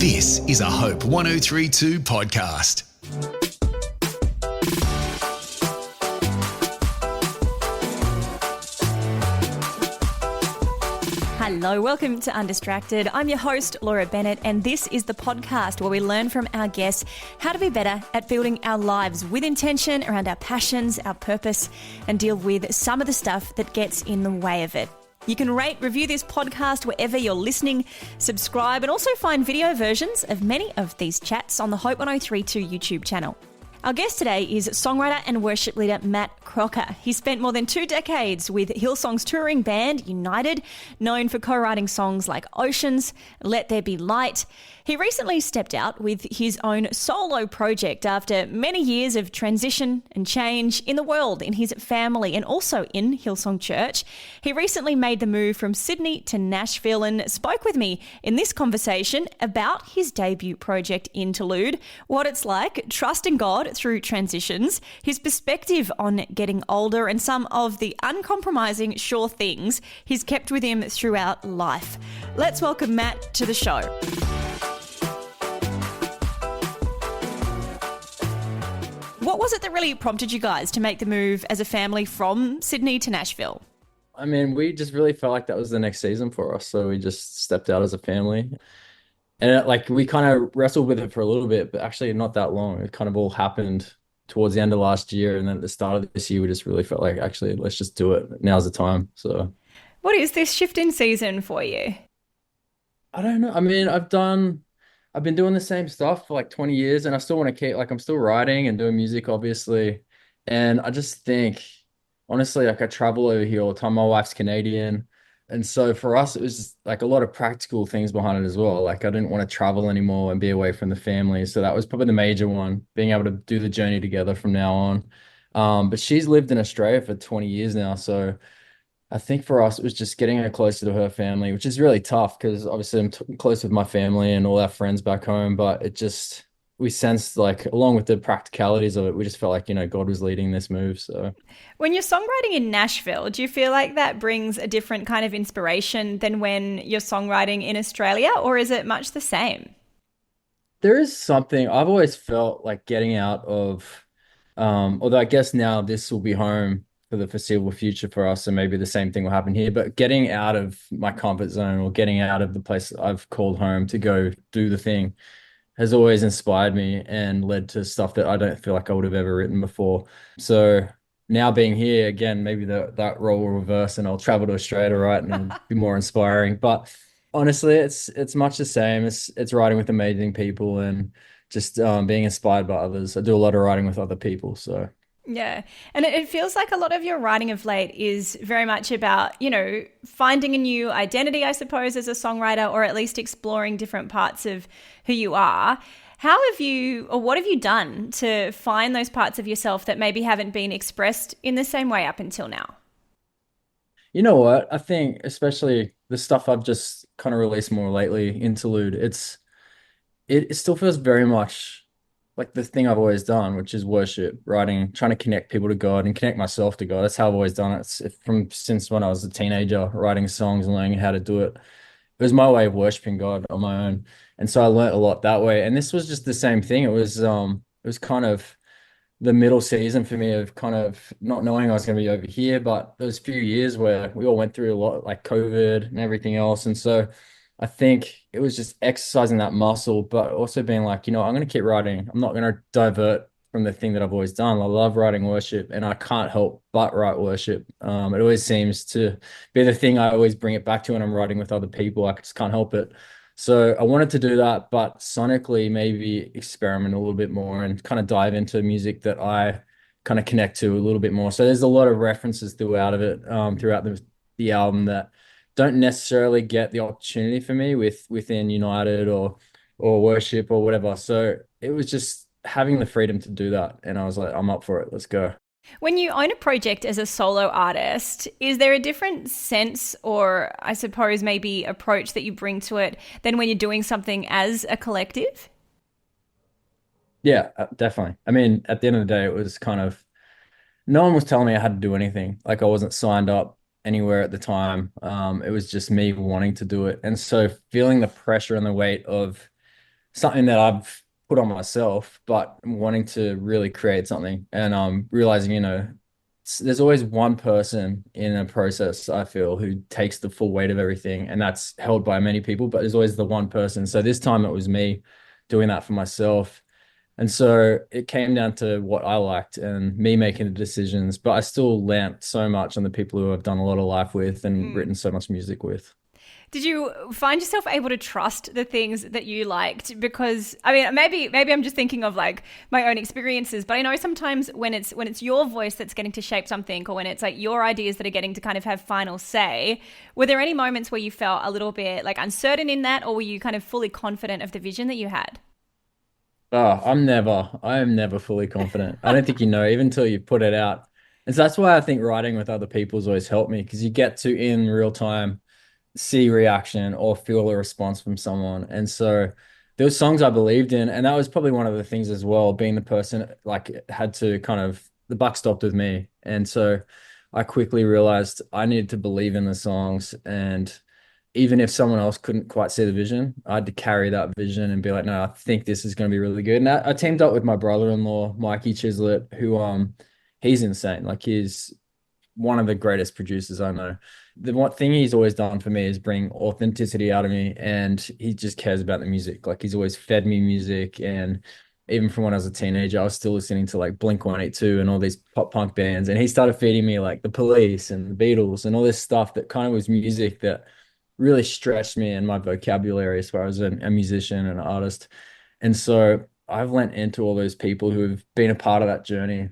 This is a Hope 1032 podcast. Hello, welcome to Undistracted. I'm your host, Laura Bennett, and this is the podcast where we learn from our guests how to be better at building our lives with intention around our passions, our purpose, and deal with some of the stuff that gets in the way of it. You can rate, review this podcast wherever you're listening, subscribe, and also find video versions of many of these chats on the Hope 1032 YouTube channel. Our guest today is songwriter and worship leader Matt Crocker. He spent more than 2 decades with Hillsong's touring band United, known for co-writing songs like Oceans, Let There Be Light. He recently stepped out with his own solo project after many years of transition and change in the world, in his family, and also in Hillsong Church. He recently made the move from Sydney to Nashville and spoke with me in this conversation about his debut project Interlude, what it's like trusting God through transitions, his perspective on getting older, and some of the uncompromising sure things he's kept with him throughout life. Let's welcome Matt to the show. What was it that really prompted you guys to make the move as a family from Sydney to Nashville? I mean, we just really felt like that was the next season for us. So we just stepped out as a family. And we kind of wrestled with it for a little bit, but actually not that long. It kind of all happened towards the end of last year. And then at the start of this year, we just really felt like, actually, let's just do it. Now's the time. So what is this shift in season for you? I don't know. I mean, I've been doing the same stuff for like 20 years and I still want to keep, I'm still writing and doing music, obviously. And I just think, honestly, I travel over here all the time. My wife's Canadian. And so for us, it was just a lot of practical things behind it as well. I didn't want to travel anymore and be away from the family. So that was probably the major one, being able to do the journey together from now on. But she's lived in Australia for 20 years now. So I think for us, it was just getting her closer to her family, which is really tough because obviously I'm close with my family and all our friends back home. But we sensed along with the practicalities of it, we just felt like, God was leading this move. So when you're songwriting in Nashville, do you feel like that brings a different kind of inspiration than when you're songwriting in Australia, or is it much the same? There is something I've always felt like getting out of, although I guess now this will be home for the foreseeable future for us, and maybe the same thing will happen here, but getting out of my comfort zone or getting out of the place I've called home to go do the thing has always inspired me and led to stuff that I don't feel like I would have ever written before. So now being here again, maybe that role will reverse and I'll travel to Australia, right? And it'll be more inspiring. But honestly, it's much the same. It's writing with amazing people and just being inspired by others. I do a lot of writing with other people, so. Yeah. And it feels like a lot of your writing of late is very much about, finding a new identity, I suppose, as a songwriter, or at least exploring different parts of who you are. What have you done to find those parts of yourself that maybe haven't been expressed in the same way up until now? You know what? I think especially the stuff I've just kind of released more lately, Interlude, it still feels very much like the thing I've always done, which is worship, writing, trying to connect people to God and connect myself to God. That's how I've always done it. Since when I was a teenager, writing songs and learning how to do it. It was my way of worshiping God on my own. And so I learned a lot that way. And this was just the same thing. It was kind of the middle season for me of kind of not knowing I was going to be over here, but those few years where we all went through a lot, like COVID and everything else. And so I think it was just exercising that muscle, but also being like, I'm going to keep writing. I'm not going to divert from the thing that I've always done. I love writing worship and I can't help but write worship. It always seems to be the thing I always bring it back to when I'm writing with other people. I just can't help it. So I wanted to do that, but sonically maybe experiment a little bit more and kind of dive into music that I kind of connect to a little bit more. So there's a lot of references throughout the album that don't necessarily get the opportunity for me within United or worship or whatever. So it was just having the freedom to do that. And I was like, I'm up for it. Let's go. When you own a project as a solo artist, is there a different sense or I suppose maybe approach that you bring to it than when you're doing something as a collective? Yeah, definitely. I mean, at the end of the day, it was kind of, no one was telling me I had to do anything. I wasn't signed up anywhere at the time. It was just me wanting to do it. And so feeling the pressure and the weight of something that I've put on myself, but wanting to really create something and realizing, there's always one person in a process, I feel, who takes the full weight of everything, and that's held by many people, but there's always the one person. So this time it was me doing that for myself. And so it came down to what I liked and me making the decisions, but I still learnt so much on the people who I've done a lot of life with and written so much music with. Did you find yourself able to trust the things that you liked? Because I mean, maybe I'm just thinking of like my own experiences, but I know sometimes when it's your voice that's getting to shape something, or when it's like your ideas that are getting to kind of have final say. Were there any moments where you felt a little bit like uncertain in that, or were you kind of fully confident of the vision that you had? Oh, I am never fully confident. I don't think even until you put it out. And so that's why I think writing with other people has always helped me because you get to in real time see reaction or feel a response from someone. And so there were songs I believed in, and that was probably one of the things as well, being the person like had to kind of the buck stopped with me. And so I quickly realized I needed to believe in the songs, and even if someone else couldn't quite see the vision, I had to carry that vision and be like, no, I think this is going to be really good. And I teamed up with my brother-in-law, Mikey Chislett, who he's insane. Like he's one of the greatest producers I know. The one thing he's always done for me is bring authenticity out of me, and he just cares about the music. Like he's always fed me music, and even from when I was a teenager, I was still listening to like Blink 182 and all these pop punk bands, and he started feeding me like the Police and the Beatles and all this stuff that kind of was music that really stretched me and my vocabulary as far as a musician and an artist. And so I've lent into all those people who have been a part of that journey.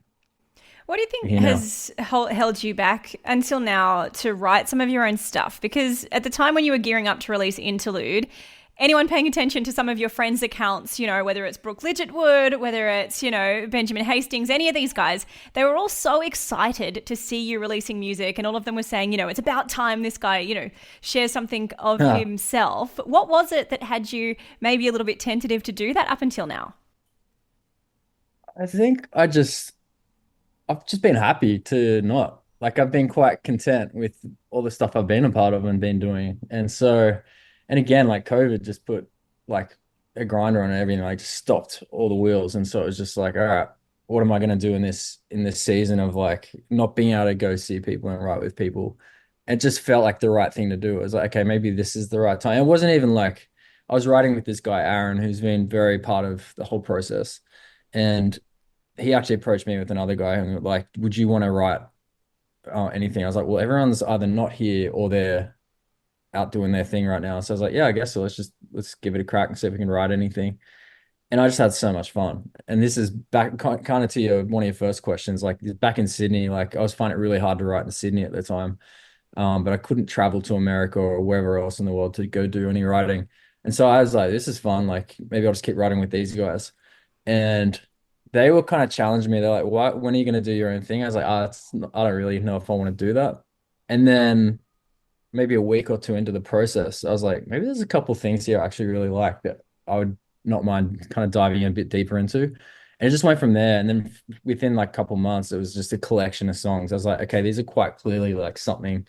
What do you think You know, has held you back until now to write some of your own stuff? Because at the time when you were gearing up to release Interlude, anyone paying attention to some of your friends' accounts, whether it's Brooke Lidgettwood, whether it's, Benjamin Hastings, any of these guys, they were all so excited to see you releasing music. And all of them were saying, it's about time this guy, shares something of yeah, himself. What was it that had you maybe a little bit tentative to do that up until now? I think I've just been happy to not. Like I've been quite content with all the stuff I've been a part of and been doing. And so, and again, like COVID just put like a grinder on everything, like just stopped all the wheels. And so it was just like, all right, what am I gonna do in this season of like not being able to go see people and write with people? It just felt like the right thing to do. It was like, okay, maybe this is the right time. It wasn't even like I was writing with this guy, Aaron, who's been very part of the whole process. And he actually approached me with another guy and like, would you want to write anything? I was like, well, everyone's either not here or they're out doing their thing right now. So I was like, yeah, I guess so. Let's give it a crack and see if we can write anything. And I just had so much fun. And this is back kind of to one of your first questions. Like back in Sydney, like I was finding it really hard to write in Sydney at the time, but I couldn't travel to America or wherever else in the world to go do any writing. And so I was like, this is fun. Like maybe I'll just keep writing with these guys. And they were kind of challenging me. They're like, "What? When are you going to do your own thing?" I was like, I don't really know if I want to do that." And then maybe a week or two into the process, I was like, maybe there's a couple things here I actually really like that I would not mind kind of diving a bit deeper into. And it just went from there. And then within like a couple months, it was just a collection of songs. I was like, okay, these are quite clearly like something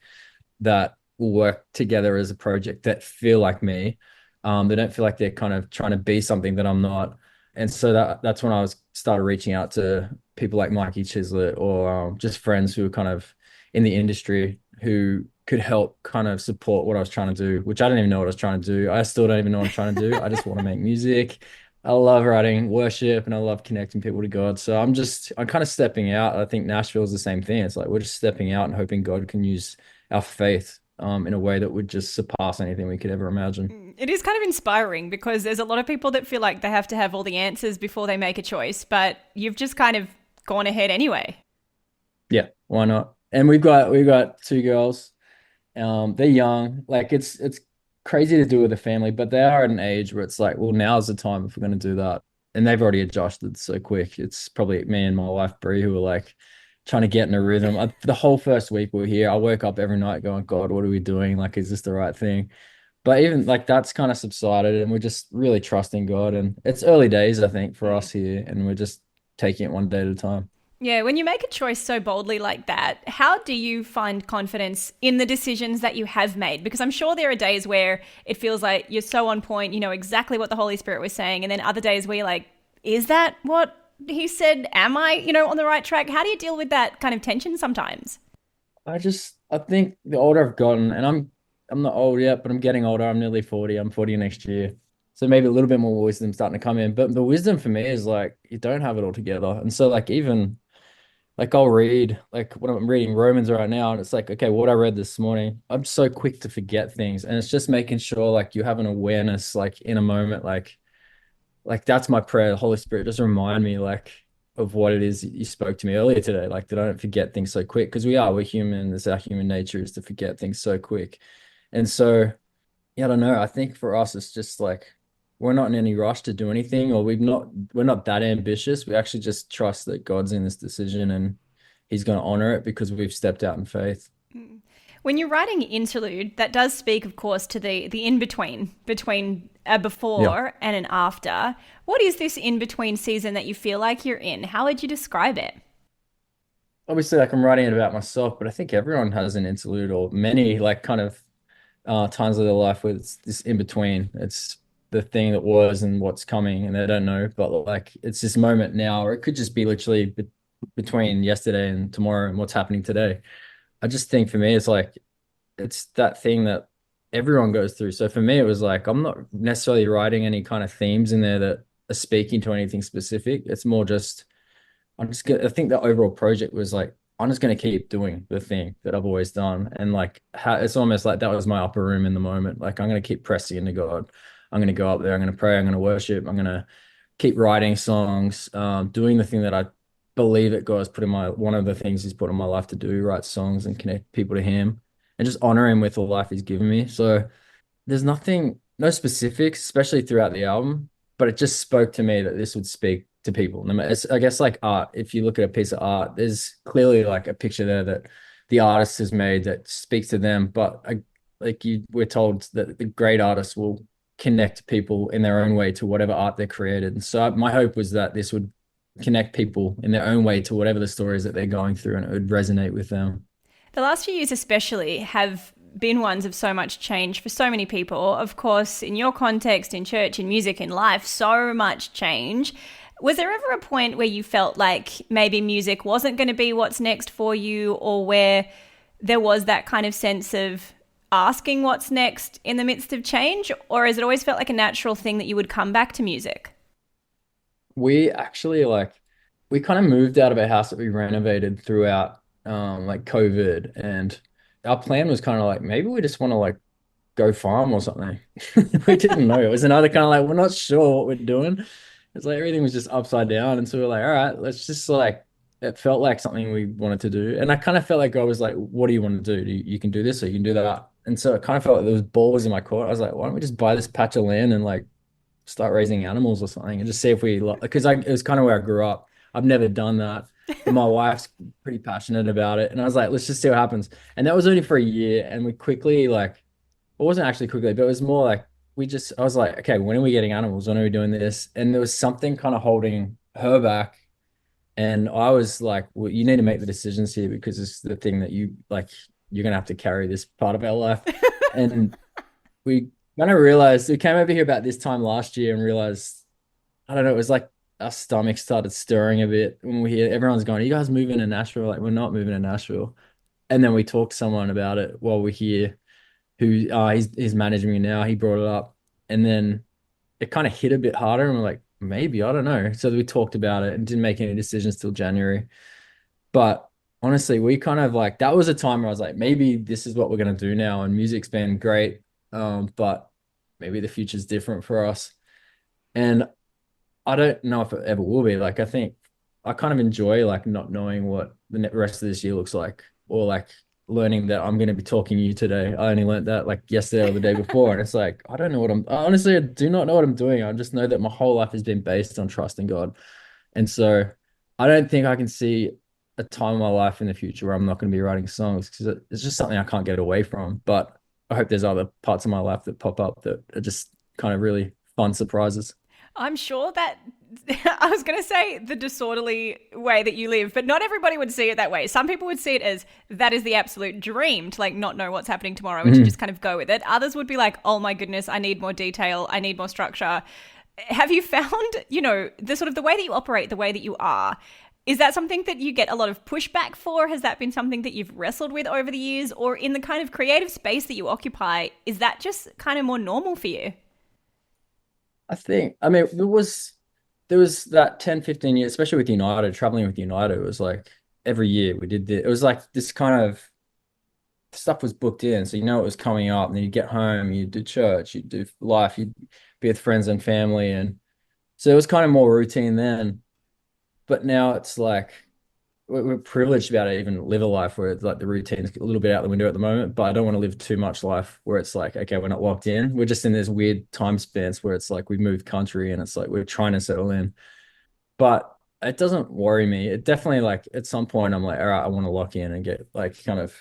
that will work together as a project that feel like me. They don't feel like they're kind of trying to be something that I'm not. And so that's when I was started reaching out to people like Mikey Chislett or just friends who were kind of in the industry who could help kind of support what I was trying to do, which I didn't even know what I was trying to do. I still don't even know what I'm trying to do. I just want to make music. I love writing worship and I love connecting people to God. So I'm kind of stepping out. I think Nashville is the same thing. It's like we're just stepping out and hoping God can use our faith in a way that would just surpass anything we could ever imagine. It is kind of inspiring because there's a lot of people that feel like they have to have all the answers before they make a choice, but you've just kind of gone ahead anyway. Yeah, why not? And we've got two girls. They're young. Like it's crazy to do with a family, but they are at an age where it's like, well, now's the time if we're going to do that. And they've already adjusted so quick. It's probably me and my wife Brie who are like trying to get in a rhythm. The whole first week we were here, I woke up every night going, God, what are we doing? Like, is this the right thing? But even like that's kind of subsided, and we're just really trusting God. And it's early days, I think, for us here, and we're just taking it one day at a time. Yeah, when you make a choice so boldly like that, how do you find confidence in the decisions that you have made? Because I'm sure there are days where it feels like you're so on point, you know exactly what the Holy Spirit was saying, and then other days where you're like, is that what he said? Am I, on the right track? How do you deal with that kind of tension sometimes? I think the older I've gotten, and I'm not old yet, but I'm getting older. I'm nearly 40. I'm 40 next year. So maybe a little bit more wisdom starting to come in. But the wisdom for me is like you don't have it all together. And so like even like I'll read like when I'm reading Romans right now, and it's like, okay, what I read this morning, I'm so quick to forget things. And it's just making sure like you have an awareness like in a moment, like that's my prayer. The Holy Spirit just remind me like of what it is you spoke to me earlier today, like that I don't forget things so quick because we're human. It's our human nature is to forget things so quick. And so, yeah, I don't know. I think for us, it's just like we're not in any rush to do anything, or we're not that ambitious. We actually just trust that God's in this decision and He's going to honor it because we've stepped out in faith. When you're writing Interlude, that does speak, of course, to the in between a Yeah. before and an after. What is this in between season that you feel like you're in? How would you describe it? Obviously, like I'm writing it about myself, but I think everyone has an interlude or many like kind of times of their life where it's this in between. It's the thing that was and what's coming, and they don't know. But like, it's this moment now, or it could just be literally between yesterday and tomorrow and what's happening today. I just think for me, it's like it's that thing that everyone goes through. So for me, it was like I'm not necessarily writing any kind of themes in there that are speaking to anything specific. It's more just I think the overall project was like, I'm just gonna keep doing the thing that I've always done. And like how it's almost like that was my upper room in the moment. Like I'm gonna keep pressing into God. I'm gonna go up there, I'm gonna pray, I'm gonna worship, I'm gonna keep writing songs, doing the thing that I believe that God has put in my one of the things He's put in my life to do, write songs and connect people to Him and just honor Him with the life He's given me. So there's nothing, no specifics, especially throughout the album, but it just spoke to me that this would speak to people. It's, I guess, like art. If you look at a piece of art, there's clearly like a picture there that the artist has made that speaks to them. But we're told that the great artists will connect people in their own way to whatever art they created. And so my hope was that this would connect people in their own way to whatever the stories that they're going through, and it would resonate with them. The last few years, especially, have been ones of so much change for so many people. Of course, in your context, in church, in music, in life, so much change. Was there ever a point where you felt like maybe music wasn't going to be what's next for you, or where there was that kind of sense of asking what's next in the midst of change? Or has it always felt like a natural thing that you would come back to music? We actually we kind of moved out of a house that we renovated throughout like COVID, and our plan was kind of like maybe we just want to like go farm or something. We didn't know. It was another kind of like we're not sure what we're doing. It's like everything was just upside down, and so we are like, all right, let's just like it felt like something we wanted to do, and I kind of felt like God was like, what do you want to do? You can do this or you can do that, and so it kind of felt like there was balls in my court. I was like, why don't we just buy this patch of land and like start raising animals or something and just see if we because it was kind of where I grew up. I've never done that, but my wife's pretty passionate about it, and I was like, let's just see what happens. And that was only for a year, and we quickly like it wasn't actually quickly, but it was more like I was like, okay, when are we getting animals? When are we doing this? And there was something kind of holding her back. And I was like, well, you need to make the decisions here because it's the thing that you're gonna have to carry this part of our life. And we kind of realized we came over here about this time last year and realized, I don't know, it was like our stomach started stirring a bit when we hear everyone's going, are you guys moving to Nashville? Like, we're not moving to Nashville. And then we talked to someone about it while we're here who he's managing me now. He brought it up, and then it kind of hit a bit harder, and we're like, maybe I don't know. So we talked about it and didn't make any decisions till January. But honestly, we kind of like that was a time where I was like, maybe this is what we're gonna do now. And music's been great, but maybe the future's different for us. And I don't know if it ever will be. Like, I think I kind of enjoy like not knowing what the rest of this year looks like, or like learning that I'm going to be talking to you today. I only learned that like yesterday or the day before, and it's like I don't know what honestly I do not know what I'm doing. I just know that my whole life has been based on trusting God, and so I don't think I can see a time in my life in the future where I'm not going to be writing songs because it's just something I can't get away from. But I hope there's other parts of my life that pop up that are just kind of really fun surprises. I'm sure that I was going to say the disorderly way that you live, but not everybody would see it that way. Some people would see it as that is the absolute dream to like not know what's happening tomorrow and to just kind of go with it. Others would be like, oh my goodness, I need more detail. I need more structure. Have you found, the sort of the way that you operate, the way that you are, is that something that you get a lot of pushback for? Has that been something that you've wrestled with over the years? Or in the kind of creative space that you occupy, is that just kind of more normal for you? I mean, there was that 10, 15 years, especially with United, traveling with United, it was like every year we did this. It was like this kind of stuff was booked in. So it was coming up, and then you get home, you do church, you do life, you be with friends and family. And so it was kind of more routine then. But now it's like we're privileged to be able to even live a life where it's like the routine's a little bit out the window at the moment, but I don't want to live too much life where it's like, okay, we're not locked in. We're just in this weird time spans where it's like we moved country and it's like we're trying to settle in. But it doesn't worry me. It definitely like at some point I'm like, all right, I want to lock in and get like kind of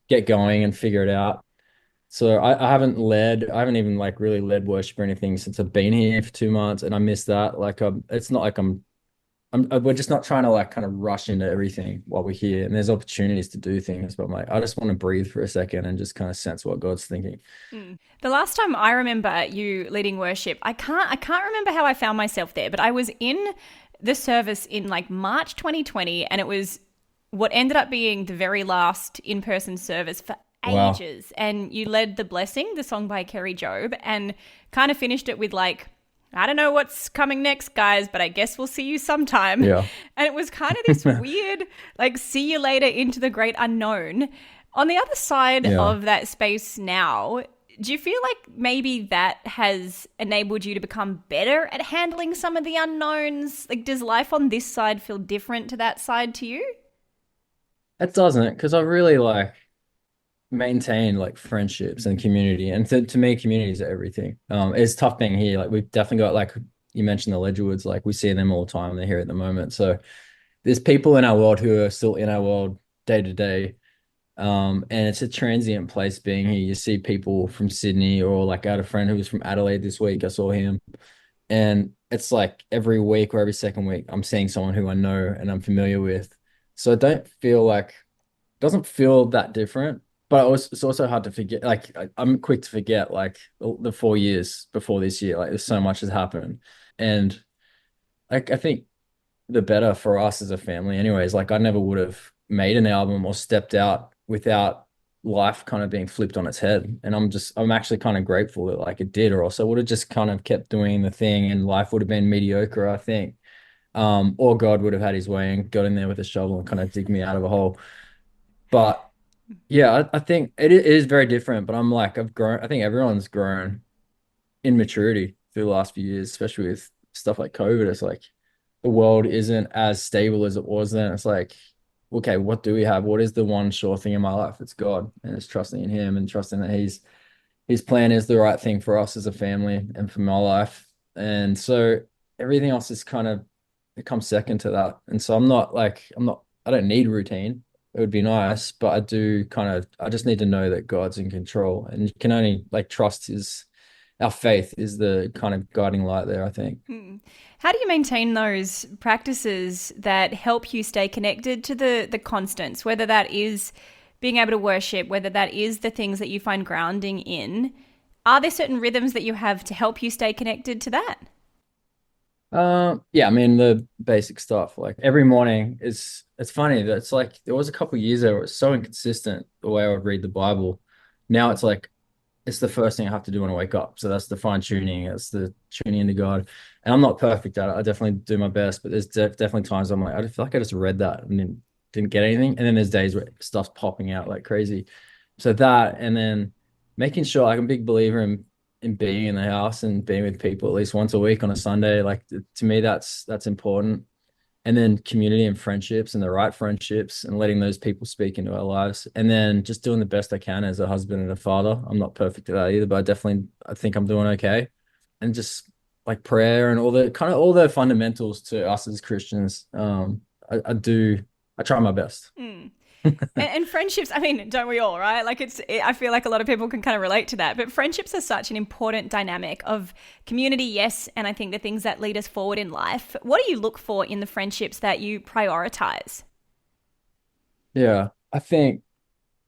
get going and figure it out. So I haven't even like really led worship or anything since I've been here for 2 months, and I miss that. Like, it's not like we're just not trying to like kind of rush into everything while we're here, and there's opportunities to do things, but I'm like, I just want to breathe for a second and just kind of sense what God's thinking. The last time I remember you leading worship, I can't remember how I found myself there, but I was in the service in like March 2020, and it was what ended up being the very last in-person service for Wow. ages. And you led The Blessing, the song by Kerry Job, and kind of finished it with like, I don't know what's coming next, guys, but I guess we'll see you sometime. Yeah. And it was kind of this weird, like, see you later into the great unknown. On the other side Yeah. of that space now, do you feel like maybe that has enabled you to become better at handling some of the unknowns? Like, does life on this side feel different to that side to you? It doesn't, because I really like maintain like friendships and community. And to me, communities are everything. It's tough being here. Like we've definitely got like you mentioned the Ledgerwoods, like we see them all the time. They're here at the moment. So there's people in our world who are still in our world day to day. And it's a transient place being here. You see people from Sydney, or like I had a friend who was from Adelaide this week. I saw him. And it's like every week or every second week, I'm seeing someone who I know and I'm familiar with. So I don't feel like doesn't feel that different. But it's also hard to forget. Like I'm quick to forget like the 4 years before this year. Like there's so much has happened, and like I think the better for us as a family. Anyways, like I never would have made an album or stepped out without life kind of being flipped on its head. And I'm actually kind of grateful that like it did, or else I would have just kind of kept doing the thing and life would have been mediocre, I think. Or God would have had his way and got in there with a shovel and kind of dig me out of a hole. But yeah, I think it is very different, but I'm like, I've grown. I think everyone's grown in maturity through the last few years, especially with stuff like COVID. It's like the world isn't as stable as it was then. It's like, okay, what do we have? What is the one sure thing in my life? It's God, and it's trusting in Him and trusting that His plan is the right thing for us as a family and for my life. And so everything else is kind of it comes second to that. And so I don't need routine. It would be nice, but I just need to know that God's in control, and you can only like trust our faith is the kind of guiding light there, I think. How do you maintain those practices that help you stay connected to the constants, whether that is being able to worship, whether that is the things that you find grounding in? Are there certain rhythms that you have to help you stay connected to that? Yeah, I mean the basic stuff. Like every morning it's funny that it's like there was a couple of years there where it was so inconsistent the way I would read the Bible. Now it's like it's the first thing I have to do when I wake up. So that's the fine tuning. That's the tuning into God. And I'm not perfect at it. I definitely do my best, but there's definitely times I'm like, I feel like I just read that and then didn't get anything. And then there's days where stuff's popping out like crazy. So that, and then making sure like, I'm a big believer in being in the house and being with people at least once a week on a Sunday. Like to me, that's important. And then community and friendships and the right friendships and letting those people speak into our lives. And then just doing the best I can as a husband and a father. I'm not perfect at that either, but I think I'm doing okay. And just like prayer and all the fundamentals to us as Christians. I try my best. And friendships, I mean, don't we all, right? Like I feel like a lot of people can kind of relate to that. But friendships are such an important dynamic of community, yes. And I think the things that lead us forward in life. What do you look for in the friendships that you prioritize? Yeah, I think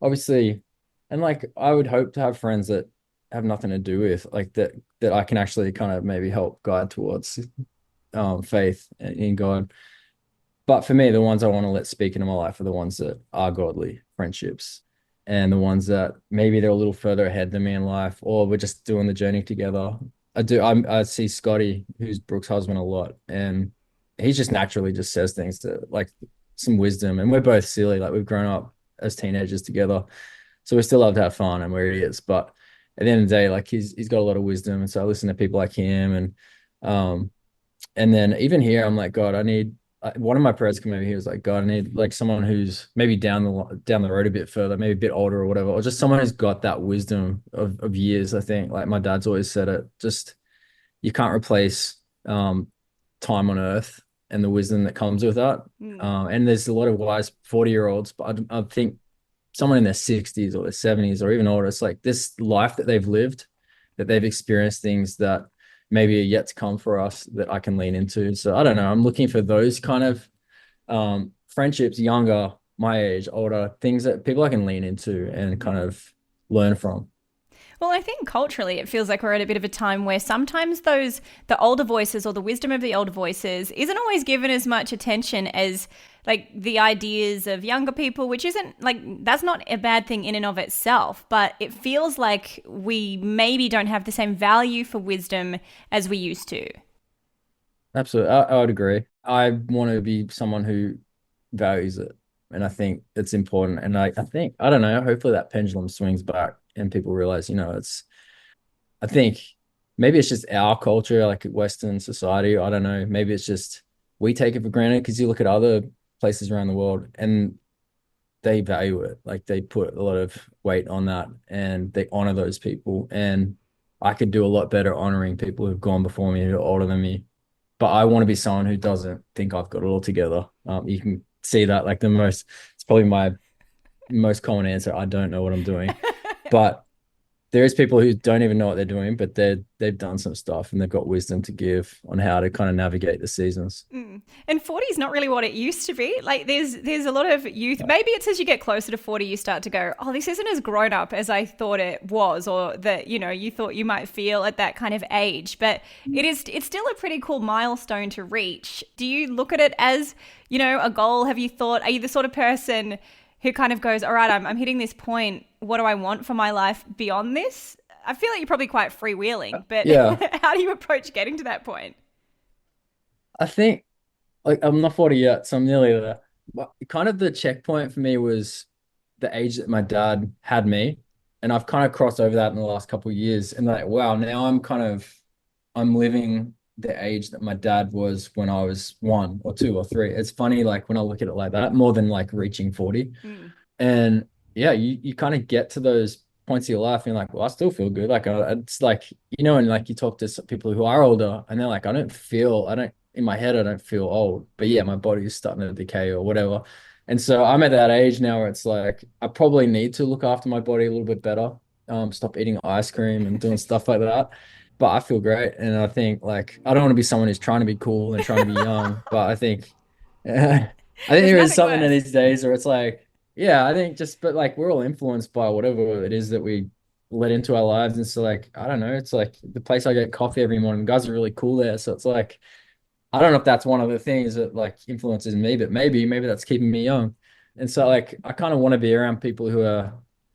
obviously, and like I would hope to have friends that have nothing to do with like that I can actually kind of maybe help guide towards faith in God. But for me, the ones I want to let speak into my life are the ones that are godly friendships, and the ones that maybe they're a little further ahead than me in life, or we're just doing the journey together. I see Scotty, who's Brooke's husband, a lot, and he just naturally just says things to like some wisdom, and we're both silly, like we've grown up as teenagers together, so we still love to have fun and we're idiots, but at the end of the day, like he's got a lot of wisdom, and so I listen to people like him, um and then even here, I'm like, God, I need one of my prayers came over here was like, God, I need like someone who's maybe down the road a bit further, maybe a bit older or whatever, or just someone who's got that wisdom of years. I think like my dad's always said it, just you can't replace time on earth and the wisdom that comes with that. Mm. And there's a lot of wise 40-year-olds, but I think someone in their 60s or their 70s or even older, it's like this life that they've lived, that they've experienced things that maybe are yet to come for us that I can lean into. So I don't know. I'm looking for those kind of friendships, younger, my age, older, things that people I can lean into and kind of learn from. Well, I think culturally it feels like we're at a bit of a time where sometimes the older voices or the wisdom of the older voices isn't always given as much attention as like the ideas of younger people, which isn't like, that's not a bad thing in and of itself, but it feels like we maybe don't have the same value for wisdom as we used to. Absolutely. I would agree. I want to be someone who values it. And I think it's important. And I think, I don't know, hopefully that pendulum swings back and people realize, I think maybe it's just our culture, like Western society. I don't know. Maybe it's just we take it for granted because you look at other places around the world and they value it. Like they put a lot of weight on that and they honor those people. And I could do a lot better honoring people who've gone before me, who are older than me. But I want to be someone who doesn't think I've got it all together. You can see that like it's probably my most common answer. I don't know what I'm doing. But there is people who don't even know what they're doing, but they've done some stuff and they've got wisdom to give on how to kind of navigate the seasons. Mm. And 40 is not really what it used to be. Like there's a lot of youth. Maybe it's as you get closer to 40, you start to go, oh, this isn't as grown up as I thought it was, or that, you thought you might feel at that kind of age. But it's still a pretty cool milestone to reach. Do you look at it as, a goal? Have you thought, are you the sort of person who kind of goes, all right, I'm hitting this point. What do I want for my life beyond this? I feel like you're probably quite freewheeling, but Yeah, how do you approach getting to that point? I think like I'm not 40 yet, so I'm nearly there. But kind of the checkpoint for me was the age that my dad had me, and I've kind of crossed over that in the last couple of years. And like, wow, now I'm living the age that my dad was when I was one or two or three. It's funny, like when I look at it like that, more than like reaching 40. Mm. And yeah, you kind of get to those points of your life and you're like, well, I still feel good. Like it's like, and like you talk to some people who are older and they're like, I don't, in my head, I don't feel old, but yeah, my body is starting to decay or whatever. And so I'm at that age now where it's like, I probably need to look after my body a little bit better. Stop eating ice cream and doing stuff like that. But I feel great. And I think like, I don't want to be someone who's trying to be cool and trying to be young, but I think, I think There's there is nothing something in worse. these days where it's like, yeah, I think but like we're all influenced by whatever it is that we let into our lives. And so like, I don't know, it's like the place I get coffee every morning, guys are really cool there. So it's like, I don't know if that's one of the things that like influences me, but maybe that's keeping me young. And so like, I kind of want to be around people who are,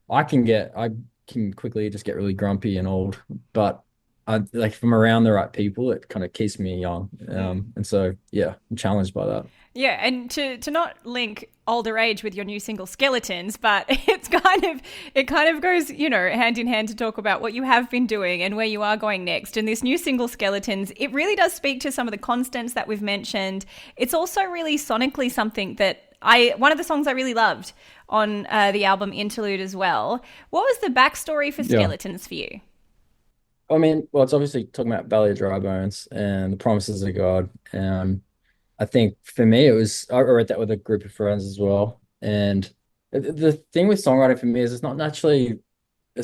I can quickly just get really grumpy and old, but I like if I'm around the right people, it kind of keeps me young. Mm. And so, yeah, I'm challenged by that. Yeah, and to not link older age with your new single Skeletons, but it kind of goes, hand in hand to talk about what you have been doing and where you are going next. And this new single Skeletons, it really does speak to some of the constants that we've mentioned. It's also really sonically something that one of the songs I really loved on the album Interlude as well. What was the backstory for Yeah. Skeletons for you? I mean, well, it's obviously talking about Valley of Dry Bones and the promises of God. I think for me, I wrote that with a group of friends as well. And The thing with songwriting for me is it's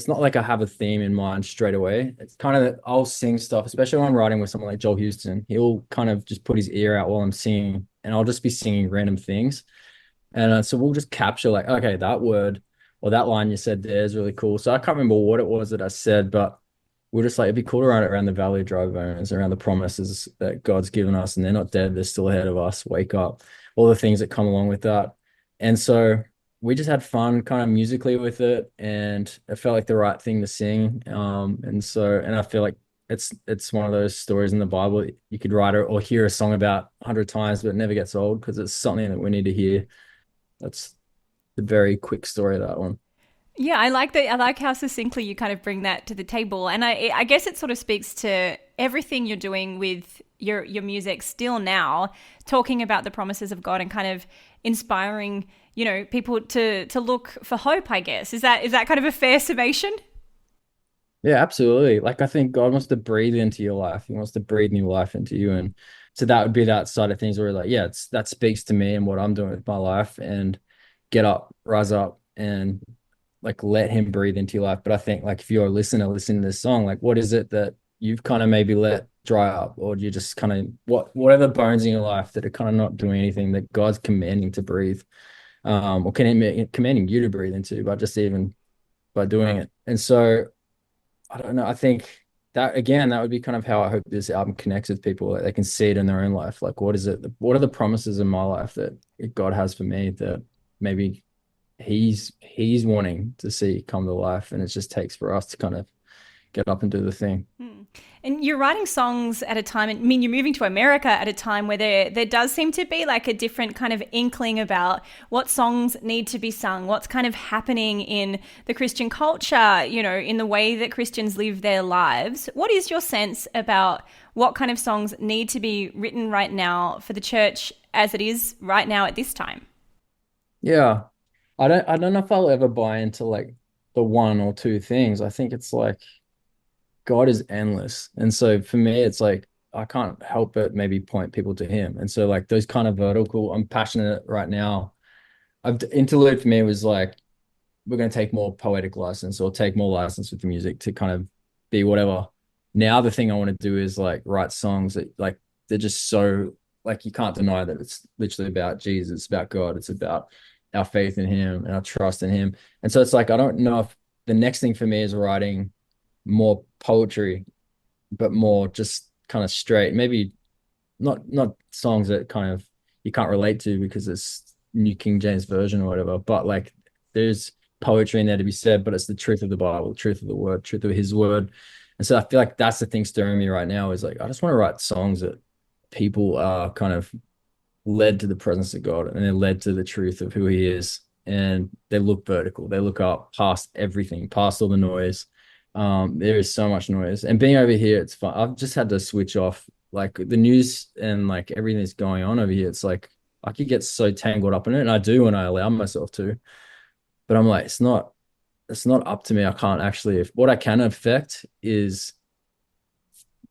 not like I have a theme in mind straight away. It's kind of that I'll sing stuff, especially when I'm writing with someone like Joel Houston. He'll kind of just put his ear out while I'm singing, and I'll just be singing random things. And so we'll just capture like, okay, that word or that line you said there is really cool. So I can't remember what it was that I said, but we're just like, it'd be cool to write it around the valley of dry bones, around the promises that God's given us, and they're not dead, they're still ahead of us. Wake up, all the things that come along with that. And so we just had fun kind of musically with it, and it felt like the right thing to sing. And I feel like it's one of those stories in the Bible you could write or hear a song about 100 times, but it never gets old because it's something that we need to hear. That's the very quick story of that one. Yeah, I like that. I like how succinctly you kind of bring that to the table, and I guess it sort of speaks to everything you're doing with your music still now, talking about the promises of God and kind of inspiring, people to look for hope. I guess is that kind of a fair summation? Yeah, absolutely. Like I think God wants to breathe into your life. He wants to breathe new life into you. And so that would be that side of things where like, yeah, that speaks to me and what I'm doing with my life and get up, rise up and like let him breathe into your life. But I think like if you're a listener listening to this song, like what is it that you've kind of maybe let dry up, or do you just kind of what are the bones in your life that are kind of not doing anything that God's commanding to breathe, or commanding you to breathe into by just even by doing it. And so I don't know. I think that again, that would be kind of how I hope this album connects with people. Like they can see it in their own life. Like, what is it? What are the promises in my life that God has for me that maybe He's wanting to see come to life, and it just takes for us to kind of get up and do the thing. And you're writing songs at a time, I mean, you're moving to America at a time where there does seem to be like a different kind of inkling about what songs need to be sung, what's kind of happening in the Christian culture, in the way that Christians live their lives. What is your sense about what kind of songs need to be written right now for the church as it is right now at this time? Yeah, I don't know if I'll ever buy into like the one or two things. I think it's like God is endless. And so for me, it's like I can't help but maybe point people to him. And so like those kind of vertical, I'm passionate right now. Interlude for me was like, we're going to take more poetic license or take more license with the music to kind of be whatever. Now the thing I want to do is like write songs that like they're just so like you can't deny that it's literally about Jesus, it's about God, it's about our faith in him and our trust in him. And so it's like I don't know if the next thing for me is writing more poetry, but more just kind of straight. Maybe not songs that kind of you can't relate to because it's New King James Version or whatever, but like there's poetry in there to be said, but it's the truth of the Bible, truth of the word, truth of his word. And so I feel like that's the thing stirring me right now is like I just want to write songs that people are kind of led to the presence of God and they're led to the truth of who he is. And they look vertical, they look up past everything, past all the noise. There is so much noise. And being over here, it's fun. I've just had to switch off like the news and like everything that's going on over here. It's like I could get so tangled up in it. And I do when I allow myself to. But I'm like, it's not up to me. I can't actually if what I can affect is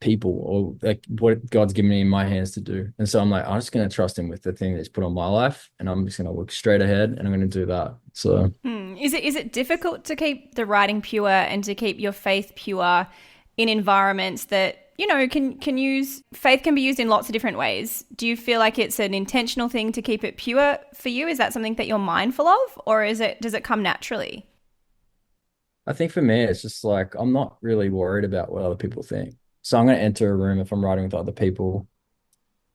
people or like what God's given me in my hands to do. And so I'm like, I'm just going to trust him with the thing that's put on my life. And I'm just going to look straight ahead and I'm going to do that. So Is it difficult to keep the writing pure and to keep your faith pure in environments that can use faith can be used in lots of different ways? Do you feel like it's an intentional thing to keep it pure for you? Is that something that you're mindful of, or does it come naturally? I think for me, it's just like I'm not really worried about what other people think. So I'm going to enter a room if I'm writing with other people.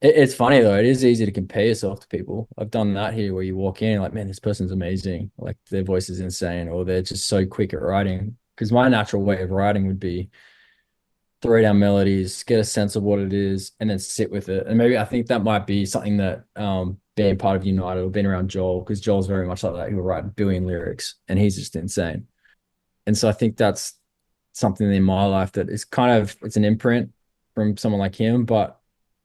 It's funny though, it is easy to compare yourself to people. I've done that here where you walk in and like, man, this person's amazing. Like their voice is insane, or they're just so quick at writing. Because my natural way of writing would be throw down melodies, get a sense of what it is, and then sit with it. And maybe I think that might be something that being part of United or being around Joel, because Joel's very much like that. He'll write a billion lyrics and he's just insane. And so I think that's something in my life that is kind of it's an imprint from someone like him, but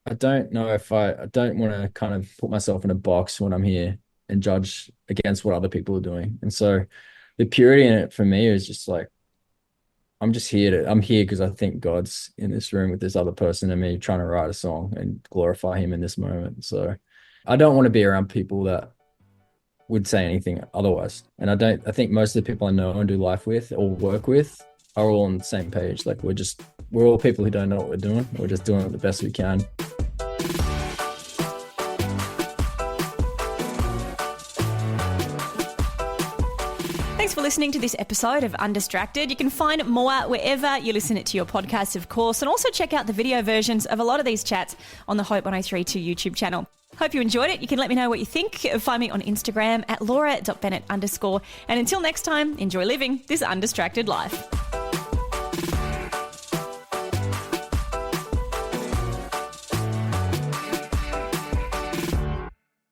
I don't know if I don't want to kind of put myself in a box when I'm here and judge against what other people are doing. And so the purity in it for me is just like I'm here because I think God's in this room with this other person and me trying to write a song and glorify him in this moment. So I don't want to be around people that would say anything otherwise. And I think most of the people I know and do life with or work with are all on the same page. Like we're all people who don't know what we're doing. We're just doing it the best we can. Thanks for listening to this episode of Undistracted. You can find more wherever you listen to your podcasts, of course, and also check out the video versions of a lot of these chats on the Hope 1032 YouTube channel. Hope you enjoyed it. You can let me know what you think. Find me on Instagram at laura.bennett_. And until next time, enjoy living this undistracted life.